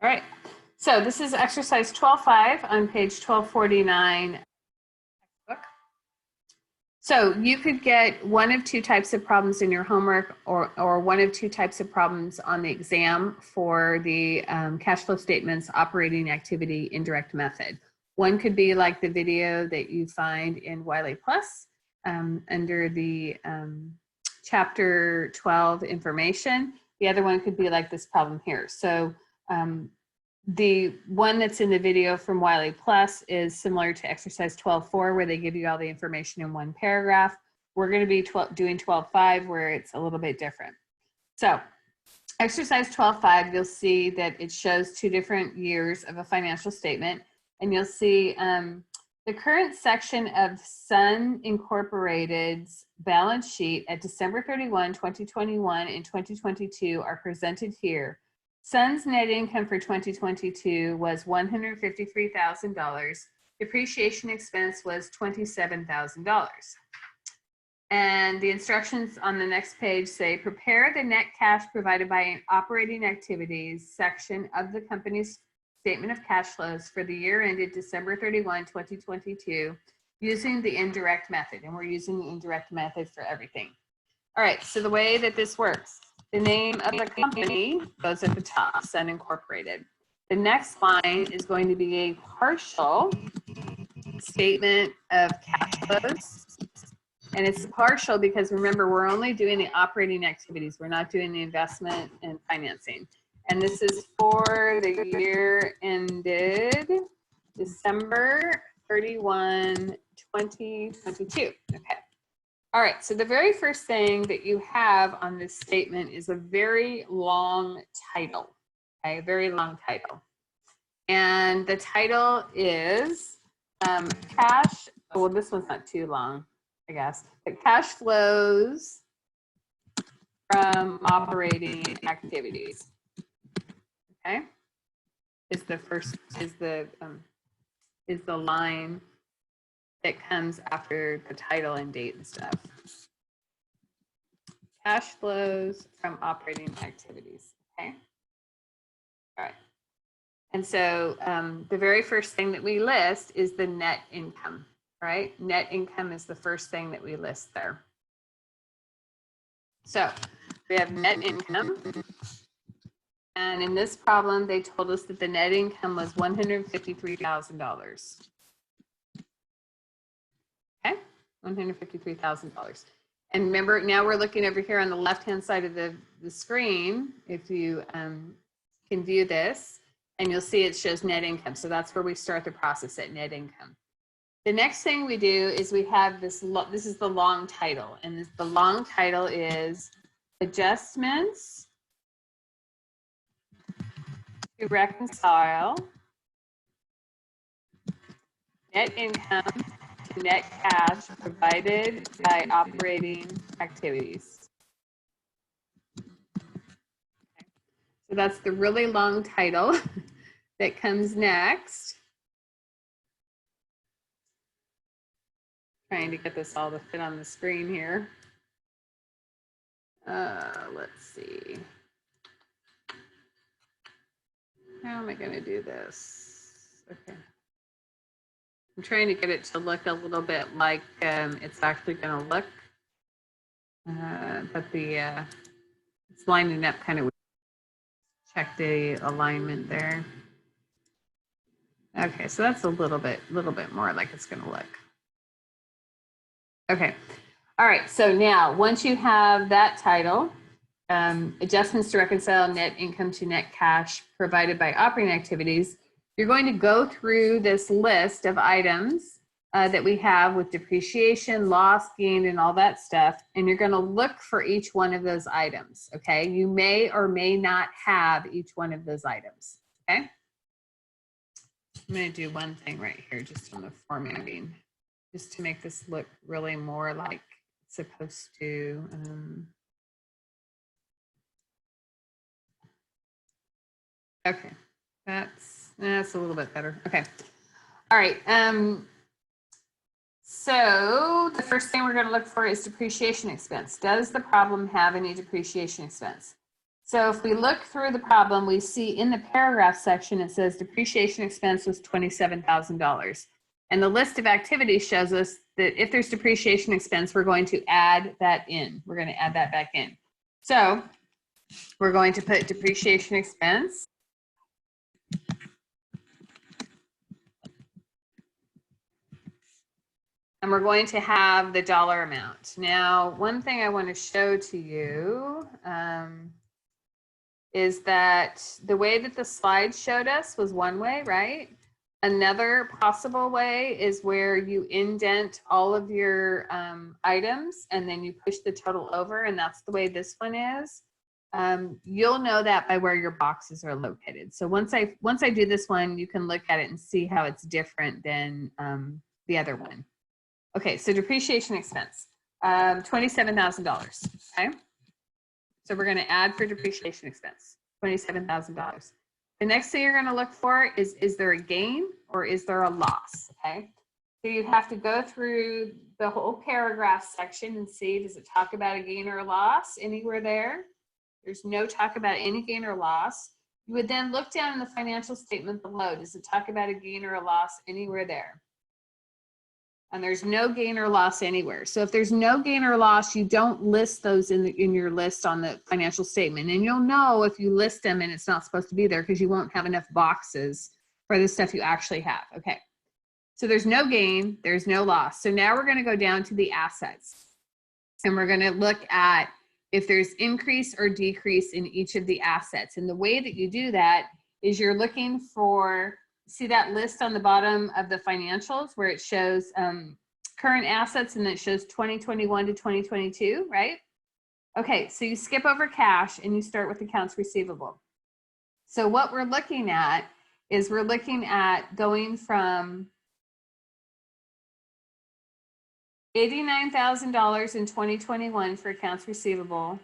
All right, so this is exercise 12.5 on page 1249. So you could get one of two types of problems in your homework or one of two types of problems on the exam for the cash flow statements, operating activity, indirect method. One could be like the video that you find in Wiley Plus under the chapter 12 information. The other one could be like this problem here. So the one that's in the video from Wiley Plus is similar to exercise 12.4 where they give you all the information in one paragraph. We're going to be doing 12.5 where it's a little bit different. So exercise 12.5, you'll see that it shows two different years of a financial statement, and you'll see the current section of Sun Incorporated's balance sheet at December 31, 2021 and 2022 are presented here. Sun's net income for 2022 was $153,000. Depreciation expense was $27,000. And the instructions on the next page say, prepare the net cash provided by operating activities section of the company's statement of cash flows for the year ended December 31, 2022, using the indirect method. And we're using the indirect method for everything. All right, so the way that this works, the name of the company goes at the top, Sun Incorporated. The next line is going to be a partial statement of cash flows. And it's partial because remember, we're only doing the operating activities. We're not doing the investment and financing. And this is for the year ended December 31, 2022. Okay. All right, so the very first thing that you have on this statement is a very long title, okay, a very long title. And the title is cash, well, this one's not too long, I guess, but cash flows from operating activities, okay, is the first, is the line that comes after the title and date and stuff. Cash flows from operating activities, okay? All right. And so the very first thing that we list is the net income, right? Net income is the first thing that we list there. So we have net income. And in this problem, they told us that the net income was $153,000. Okay, $153,000. And remember, now we're looking over here on the left-hand side of the screen. If you can view this, and you'll see it shows net income. So that's where we start the process at net income. The next thing we do is we have this, this is the long title. And the long title is Adjustments to Reconcile Net Income to Net Cash Provided by Operating Activities. Okay. So that's the really long title that comes next. Trying to get this all to fit on the screen here. Let's see. How am I going to do this? Okay. I'm trying to get it to look a little bit like it's actually going to look, but it's lining up kind of. Check the alignment there. Okay, so that's a little bit more like it's going to look. Okay, all right. So now, once you have that title, adjustments to reconcile net income to net cash provided by operating activities, you're going to go through this list of items that we have with depreciation, loss, gain, and all that stuff, and you're going to look for each one of those items, okay? You may or may not have each one of those items, okay? I'm going to do one thing right here just on the formatting, just to make this look really more like it's supposed to. Okay, that's a little bit better. Okay, all right. So the first thing we're going to look for is depreciation expense. Does the problem have any depreciation expense? So if we look through the problem, we see in the paragraph section, it says depreciation expense was $27,000. And the list of activities shows us that if there's depreciation expense, we're going to add that in. We're going to add that back in. So we're going to put depreciation expense. And we're going to have the dollar amount. Now, one thing I want to show to you is that the way that the slide showed us was one way, right? Another possible way is where you indent all of your items and then you push the total over, and that's the way this one is. You'll know that by where your boxes are located. So once I do this one, you can look at it and see how it's different than the other one. Okay, so depreciation expense, $27,000, okay? So we're gonna add for depreciation expense, $27,000. The next thing you're gonna look for is there a gain or is there a loss, okay? So you have to go through the whole paragraph section and see, does it talk about a gain or a loss anywhere there? There's no talk about any gain or loss. You would then look down in the financial statement below. Does it talk about a gain or a loss anywhere there? And there's no gain or loss anywhere. So if there's no gain or loss, you don't list those in your list on the financial statement. And you'll know if you list them and it's not supposed to be there because you won't have enough boxes for the stuff you actually have. Okay. So there's no gain, there's no loss. So now we're going to go down to the assets. And we're going to look at if there's increase or decrease in each of the assets. And the way that you do that is you're looking for, see that list on the bottom of the financials where it shows current assets and it shows 2021 to 2022, right? Okay, so you skip over cash and you start with accounts receivable. So what we're looking at is we're looking at going from $89,000 in 2021 for accounts receivable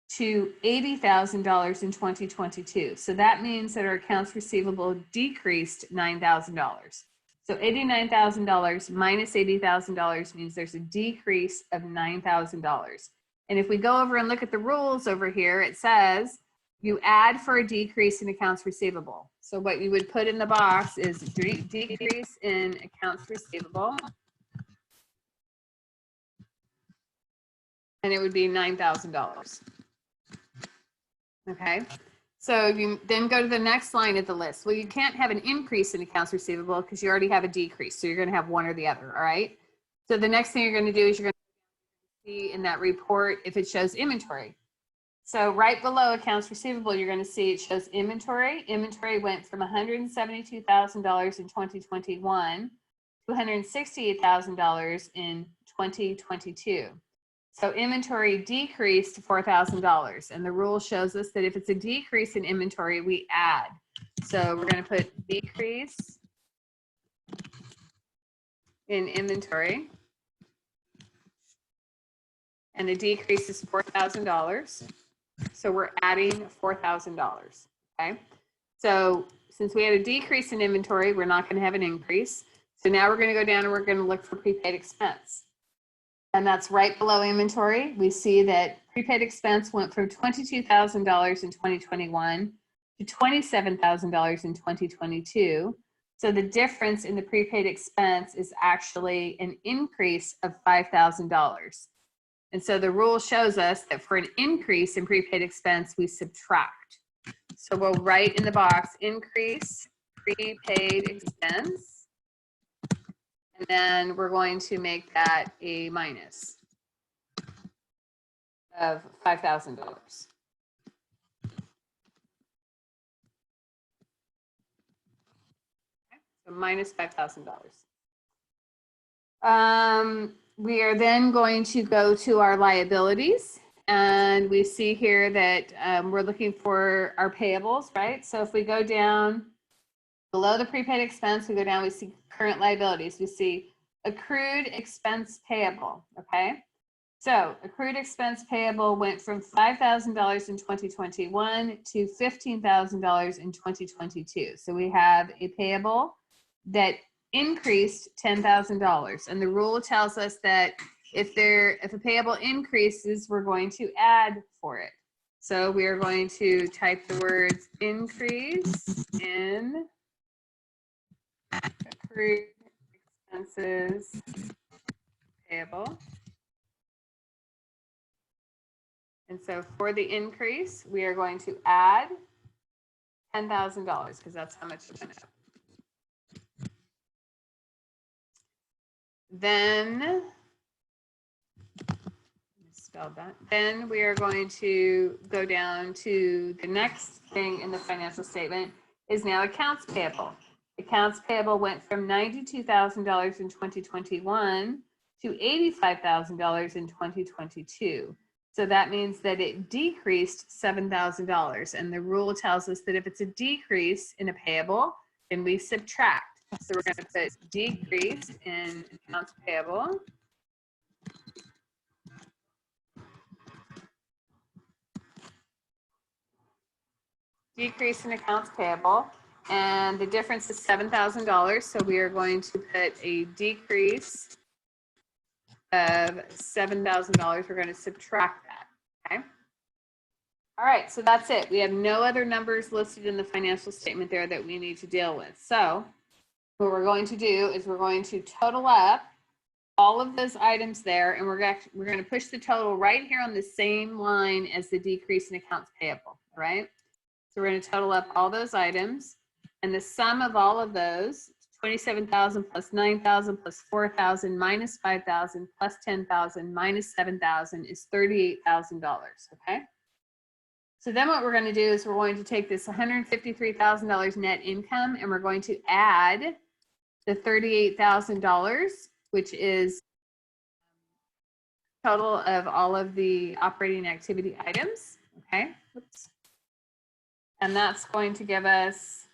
to $80,000 in 2022. So that means that our accounts receivable decreased $9,000. So $89,000 minus $80,000 means there's a decrease of $9,000. And if we go over and look at the rules over here, it says you add for a decrease in accounts receivable. So what you would put in the box is decrease in accounts receivable. And it would be $9,000. Okay, so you then go to the next line of the list. Well, you can't have an increase in accounts receivable because you already have a decrease. So you're going to have one or the other. All right. So the next thing you're going to do is you're going to see in that report if it shows inventory. So right below accounts receivable, you're going to see it shows inventory. Inventory went from $172,000 in 2021 to $168,000 in 2022. So inventory decreased $4,000, and the rule shows us that if it's a decrease in inventory, we add. So we're going to put decrease in inventory, and the decrease is $4,000. So we're adding $4,000. Okay. So since we had a decrease in inventory, we're not going to have an increase. So now we're going to go down and we're going to look for prepaid expense. And that's right below inventory. We see that prepaid expense went from $22,000 in 2021 to $27,000 in 2022. So the difference in the prepaid expense is actually an increase of $5,000. And so the rule shows us that for an increase in prepaid expense, we subtract. So we'll write in the box, increase prepaid expense. And then we're going to make that a minus of $5,000. So minus $5,000. We are then going to go to our liabilities. And we see here that we're looking for our payables, right? So if we go down below the prepaid expense, we go down, we see current liabilities. We see accrued expense payable, okay? So accrued expense payable went from $5,000 in 2021 to $15,000 in 2022. So we have a payable that increased $10,000. And the rule tells us that if a payable increases, we're going to add for it. So we are going to type the words increase in accrued expenses payable. And so for the increase, we are going to add $10,000 because that's how much it went up. Then, spelled that. Then we are going to go down to the next thing in the financial statement is now accounts payable. Accounts payable went from $92,000 in 2021 to $85,000 in 2022. So that means that it decreased $7,000. And the rule tells us that if it's a decrease in a payable, then we subtract. So we're going to put decrease in accounts payable. Decrease in accounts payable. And the difference is $7,000. So we are going to put a decrease of $7,000. We're going to subtract that. Okay. All right. So that's it. We have no other numbers listed in the financial statement there that we need to deal with. So what we're going to do is we're going to total up all of those items there, and we're going to push the total right here on the same line as the decrease in accounts payable, right? So we're going to total up all those items, and the sum of all of those, 27,000 plus 9,000 plus 4,000 minus 5,000 plus 10,000 minus 7,000 is $38,000, okay? So then what we're going to do is we're going to take this $153,000 net income, and we're going to add the $38,000, which is total of all of the operating activity items, okay? Oops. And that's going to give us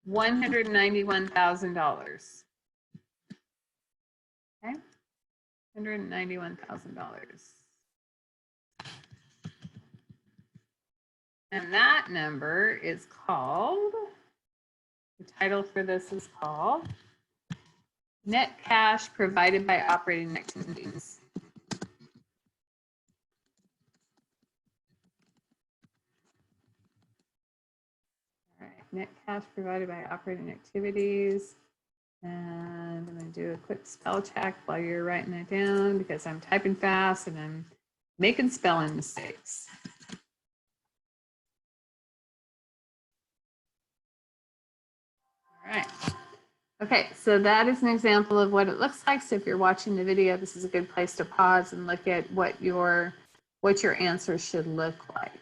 $191,000. Okay, $191,000. And that number is called, the title for this is called Net Cash Provided by Operating Activities. All right, net cash provided by operating activities. And I'm going to do a quick spell check while you're writing it down because I'm typing fast and I'm making spelling mistakes. All right. Okay, so that is an example of what it looks like. So if you're watching the video, this is a good place to pause and look at what your answer should look like.